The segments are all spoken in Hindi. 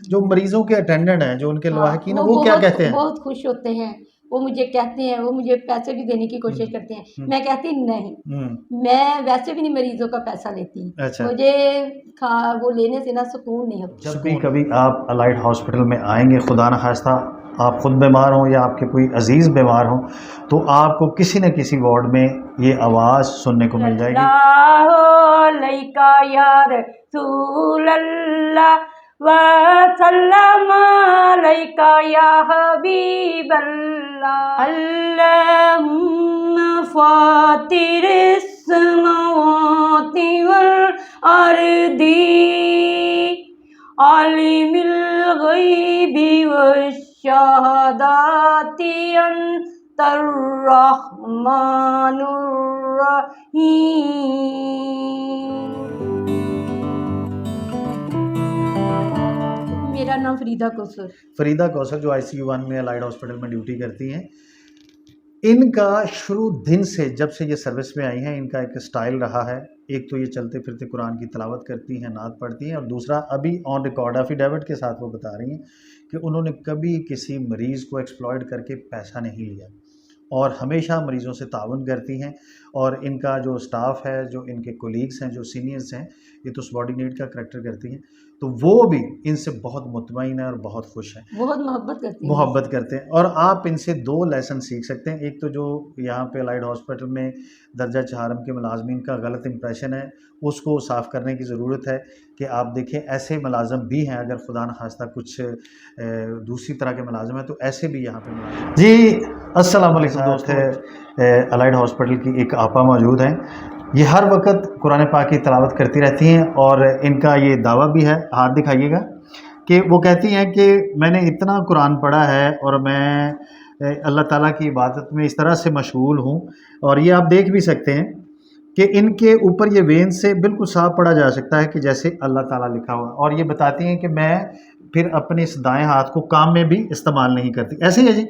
जो मरीजों के अटेंडेंट हैं, जो उनके हाँ, लवाहकीन हैं, वो वो क्या बहुत कहते हैं? बहुत खुश होते हैं। वो मुझे कहते हैं, वो मुझे पैसे भी देने की कोशिश करते हैं। मैं कहती नहीं, मैं वैसे भी नहीं मरीज़ों का पैसा लेती। अच्छा। मुझे वो लेने से ना सुकून नहीं होता। जब भी कभी आप अलाइड हॉस्पिटल में आएँगे, खुदा न खास्ता आप खुद बीमार हों या आपके कोई अज़ीज़ बीमार हों, तो आपको किसी न किसी वार्ड में ये आवाज़ सुनने को मिल जाएगी। अलैका या रसूल अल्लाह वसल्लम अलैका या हबीब अल्लाह अल्लाहुम्मा फातिरिस समावाति वल अर्दी आलिमिल गैबि वश्शहादाति अंतर रहमानुर रहीम। मेरा नाम फरीदा कौसर। फरीदा कौसर जो ICU 1 में अलाइड हॉस्पिटल में ड्यूटी करती हैं। इनका शुरू दिन से, जब से ये सर्विस में आई हैं, इनका एक स्टाइल रहा है। एक तो ये चलते फिरते कुरान की तिलावत करती हैं, नात पढ़ती हैं, और दूसरा अभी ऑन रिकॉर्ड एफिडेविट के साथ वो बता रही हैं कि उन्होंने कभी किसी मरीज़ को एक्सप्लॉइट करके पैसा नहीं लिया और हमेशा मरीज़ों से ताउन करती हैं। और इनका जो स्टाफ है, जो इनके कोलीग्स हैं, जो सीनियर्स हैं, ये तो सबॉर्डिनेट का करैक्टर करती हैं, तो वो भी इनसे बहुत मुतमईन है और बहुत खुश हैं, बहुत मोहब्बत करती हैं। मोहब्बत करते हैं। और आप इनसे 2 लेसन सीख सकते हैं। एक तो जो यहाँ पे अलाइड हॉस्पिटल में दर्जा चहारम के मुलाजमीन का गलत इंप्रेशन है, उसको साफ़ करने की ज़रूरत है कि आप देखें ऐसे मुलाजम भी हैं, अगर खुदा न खास्ता कुछ दूसरी तरह के मुलाजम हैं तो ऐसे भी यहाँ पे मुलाजम जी। अस्सलाम वालेकुम दोस्त है। अलाइड हॉस्पिटल की एक आपा मौजूद हैं, ये हर वक्त कुरान पाक की तिलावत करती रहती हैं और इनका ये दावा भी है, हाथ दिखाइएगा, कि वो कहती हैं कि मैंने इतना कुरान पढ़ा है और मैं अल्लाह ताला की इबादत में इस तरह से मशगूल हूँ। और ये आप देख भी सकते हैं कि इनके ऊपर ये वेन से बिल्कुल साफ पढ़ा जा सकता है कि जैसे अल्लाह ताला लिखा हुआ। और ये बताती हैं कि मैं फिर अपने इस दाएं हाथ को काम में भी इस्तेमाल नहीं करती। ऐसे ही है जी।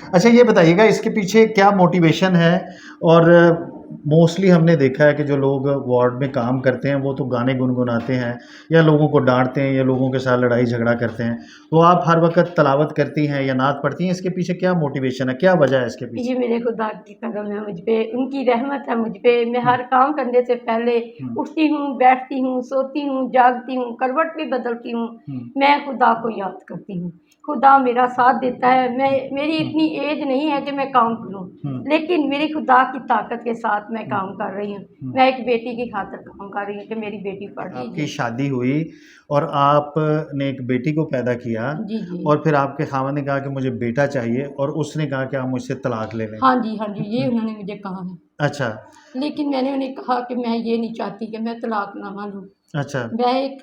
अच्छा, ये बताइएगा इसके पीछे क्या मोटिवेशन है? और मोस्टली हमने देखा है कि जो लोग वार्ड में काम करते हैं वो तो गाने गुनगुनाते हैं या लोगों को डांटते हैं या लोगों के साथ लड़ाई झगड़ा करते हैं, तो आप हर वक्त तलावत करती हैं या नात पढ़ती हैं, इसके पीछे क्या मोटिवेशन है, क्या वजह है इसके पीछे? ये मेरे खुदा की करम है मुझ पे, उनकी रहमत है मुझ पे। मैं हर काम करने से पहले उठती हूँ, बैठती हूँ, सोती हूँ, जागती हूँ, करवट भी बदलती हूँ, मैं खुदा को याद करती हूँ। खुदा मेरा साथ देता है। मेरी इतनी एज नहीं है कि मैं काम करूँ, लेकिन मेरी खुदा की ताकत के साथ मैं काम कर रही हूँ। मैं एक बेटी की खातिर काम कर रही हूँ कि मेरी बेटी पढ़ रही है। आपकी शादी हुई और आपने एक बेटी को पैदा किया, जी जी। और फिर आपके खावंद ने कहा कि मुझे बेटा चाहिए और उसने कहा कि आप मुझसे तलाक ले लें। हाँ जी, हाँ जी, ये उन्होंने मुझे कहा है। अच्छा। लेकिन मैंने उन्हें कहा कि मैं ये नहीं चाहती कि मैं तलाकनामा लूँ। अच्छा। मैं एक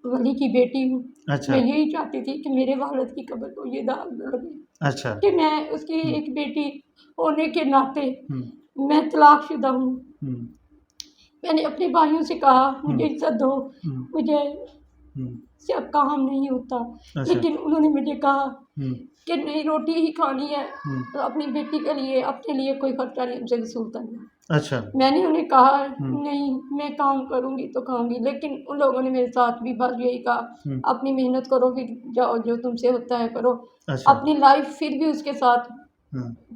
वली की बेटी हूँ। अच्छा। मैं यही चाहती थी कि मेरे वालिद की कब्र को ये दाग न लगे। अच्छा। कि मैं उसकी एक बेटी होने के नाते मैं तलाकशुदा हूँ। मैंने अपने भाइयों से कहा मुझे इज्जत दो, मुझे से अब काम नहीं होता। अच्छा। लेकिन उन्होंने मुझे कहा कि नहीं, रोटी ही खानी है तो अपनी बेटी के लिए, अपने लिए कोई खर्चा नहीं हमसे वसूल करना। अच्छा। मैंने उन्हें कहा नहीं, मैं काम करूँगी तो खाऊंगी। लेकिन उन लोगों ने मेरे साथ भी बस यही कहा, अपनी मेहनत करो, फिर जाओ, जो तुमसे होता है करो। अच्छा। अपनी लाइफ फिर भी उसके साथ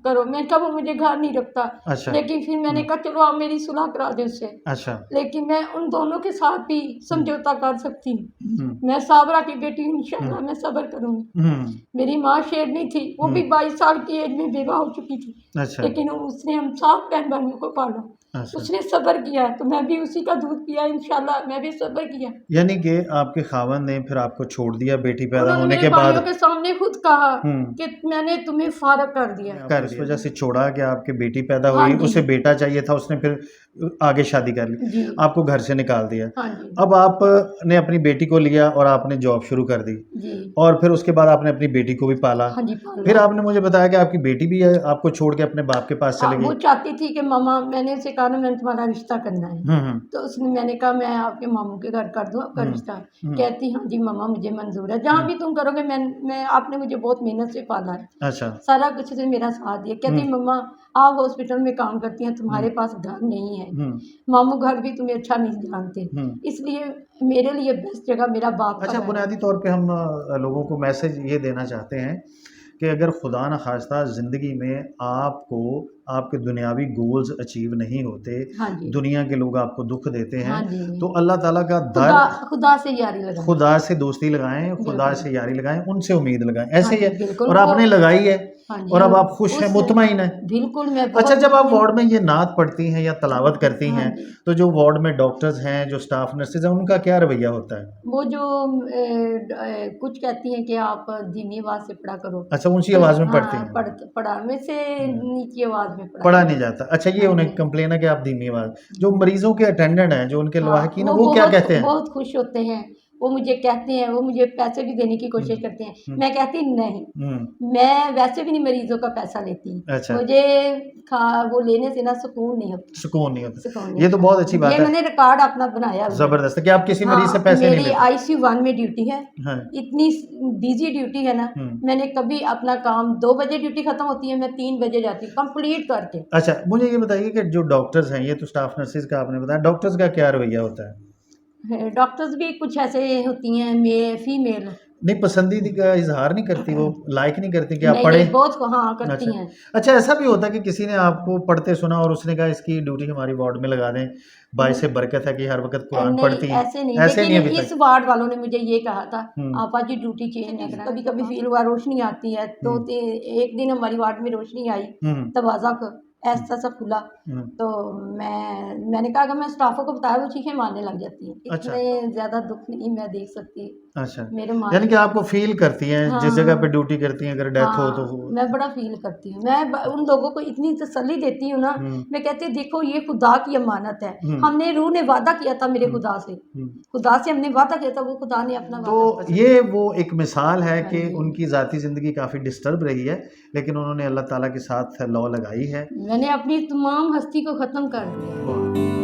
करो। मैं कहा वो मुझे घर नहीं रखता। अच्छा। लेकिन फिर मैंने कहा चलो आप मेरी सुलह करा दे उससे। अच्छा। लेकिन मैं उन दोनों के साथ भी समझौता कर सकती हूँ। मैं साबरा की बेटी हूँ, इंशाल्लाह मैं सब्र करूँगी। मेरी माँ शेरनी थी, वो भी 22 साल की एज में बेवा हो चुकी थी। अच्छा। लेकिन उसने हम 7 बहन भाइयों को पाला। अच्छा। उसने सब्र किया तो मैं भी उसी का दूध पिया, इंशाल्लाह मैं भी सब्र किया। यानी कि आपके खावंद ने फिर आपको छोड़ दिया बेटी पैदा उन्होंने होने मेरे के बाद? भाइयों के सामने खुद कहा कि मैंने तुम्हें फारग कर दिया। इस वजह से छोड़ा कि आपकी बेटी पैदा हाँ हुई, जी। उसे बेटा चाहिए था, उसने फिर आगे शादी कर ली, जी। आपको घर से निकाल दिया। हाँ जी। अब आपने अपनी बेटी को लिया और आपने जॉब शुरू कर दी, जी। और फिर उसके बाद आपने अपनी बेटी को भी पाला। हाँ जी, पाला। फिर आपने मुझे बताया कि आपकी बेटी भी आपको छोड़ के अपने बाप के पास चले वो गई। चाहती थी कि मामा, मैंने उसे कहा ना मैंने तुम्हारा रिश्ता करना है। तो उसने, मैंने कहा मैं आपके मामू के घर कर दूँ आपका रिश्ता। कहती हाँ जी मामा मुझे मंजूर है, जहाँ भी तुम करोगे। मैं आपने मुझे बहुत मेहनत से पाला है। अच्छा। सारा कुछ से मेरा साथ दिया। कहती मम्मा आप हॉस्पिटल में काम करती हैं, तुम्हारे पास घर नहीं है, हैं, मामू घर भी तुम्हें अच्छा नहीं जानते, इसलिए मेरे लिए बेस्ट जगह मेरा बाप का अच्छा, घर है। बुनियादी तौर पे हम लोगों को मैसेज ये देना चाहते हैं कि अगर खुदा न खास्ता ज़िंदगी में आपको आपके दुनियावी गोल्स अचीव नहीं होते, हाँ जी, दुनिया के लोग आपको दुख देते हैं, हाँ जी, तो अल्लाह ताला का खुदा दर, खुदा से यारी लगाएं, खुदा से दोस्ती लगाएं, खुदा बिल्कुल। से यारी लगाएं, उनसे उम्मीद लगाएं, हाँ ऐसे ही जी, है। बिल्कुल और वो आपने लगाई है हाँ जी, और अब आप खुश हैं, उस मुतमईन हैं। बिल्कुल मैं अच्छा, बहुत जब आप मुतमईन वार्ड में ये नात पढ़ती हैं या तलावत करती हाँ हैं, जी, तो जो वार्ड में डॉक्टर्स हैं, जो स्टाफ नर्सेज हैं, उनका क्या रवैया होता है? वो जो कुछ कहती हैं कि आप धीमी आवाज़ से पढ़ा करो, अच्छा, ऊँची आवाज़ में पढ़ती हाँ, हैं? पढ़ा में से नीची आवाज़ में पढ़ा पढ़ा करो। नहीं जाता। अच्छा, ये हाँ उन्हें जी, कंप्लेन है कि आप धीमी आवाज़, जो मरीज़ों के अटेंडेंट हैं, जो उनके हाँ, लवाहकीन हैं, वो वो क्या बहुत कहते हैं? बहुत खुश होते हैं, वो मुझे कहते हैं, वो मुझे पैसे भी देने की हुँ, कोशिश करते हैं, हुँ, मैं कहती नहीं, हुँ। मैं वैसे भी नहीं मरीज़ों का पैसा लेती, अच्छा, मुझे वो लेने से ना सुकून नहीं होता, सुकून नहीं होता। सुकून नहीं ये तो होता। बहुत अच्छी ये बात है। मैंने रिकॉर्ड अपना बनाया हुआ है। ज़बरदस्त है कि आप किसी मरीज़ से हाँ, पैसे नहीं मेरी लेते। आईसीयू 1 में ड्यूटी है, हाँ, इतनी बिज़ी ड्यूटी है ना, हुँ। मैंने कभी अपना काम 2 बजे ड्यूटी खत्म होती है, मैं 3 बजे जाती हूँ, कंप्लीट करके। अच्छा, मुझे ये बताइए कि जो डॉक्टर्स हैं, ये तो स्टाफ नर्सेज़ का आपने बताया, डॉक्टर्स का क्या रवैया होता है? डॉक्टर्स भी कुछ ऐसे होती हैं फीमेल नहीं, पसंदीदा का इज़हार नहीं करती वो, लाइक नहीं करती कि आप नहीं, पढ़ें? नहीं बहुत हाँ, अच्छा। करती हैं। अच्छा, ऐसा भी होता है कि किसी ने आपको पढ़ते सुना और उसने कहा इसकी ड्यूटी हमारी वार्ड में लगा दें, बाइसे बरकत है कि हर वक़्त कुरान नहीं, पढ़ती हैं। ऐसे नहीं, ऐसे लेकिन नहीं अभी इस तक? वार्ड वालों ने मुझे ये कहा था, हुँ, आपा जी ड्यूटी चेंज ना कराएं। कभी-कभी फ़ील हुआ रोशनी आती है, तो हुँ, एक दिन हमारी वार्ड में रोशनी आई, हुँ, दरवाज़ा हुँ, ऐसा-सा खुला, हुँ। तो मैंने कहा अगर मैं स्टाफ़ों को बताया, वो चीखें मारने लग जाती हैं। अच्छा, इतने ज़्यादा दुःख नहीं मैं देख सकती, अच्छा। मेरे यानी मालिक कि आपको फ़ील करती हैं, जिस जगह पे हाँ। ड्यूटी करती हैं, अगर डेथ हो तो हाँ, मैं बड़ा फ़ील करती हूँ। मैं ब उन लोगों को इतनी तसल्ली देती हूँ ना, हुँ, मैं कहती हूँ देखो ये खुदा की अमानत है। हुँ, हमने रूह ने वादा किया था मेरे हुँ, खुदा से। हुँ। खुदा से हमने वादा किया था, वो खुदा ने अपना तो वादा पूरा ये वो एक मिसाल है हाँ कि जी। उनकी ज़ाती ज़िंदगी काफ़ी डिस्टर्ब रही है, लेकिन उन्होंने अल्लाह ताला के साथ लौ लगाई है। मैंने अपनी तमाम हस्ती को ख़त्म कर दिया। वाह!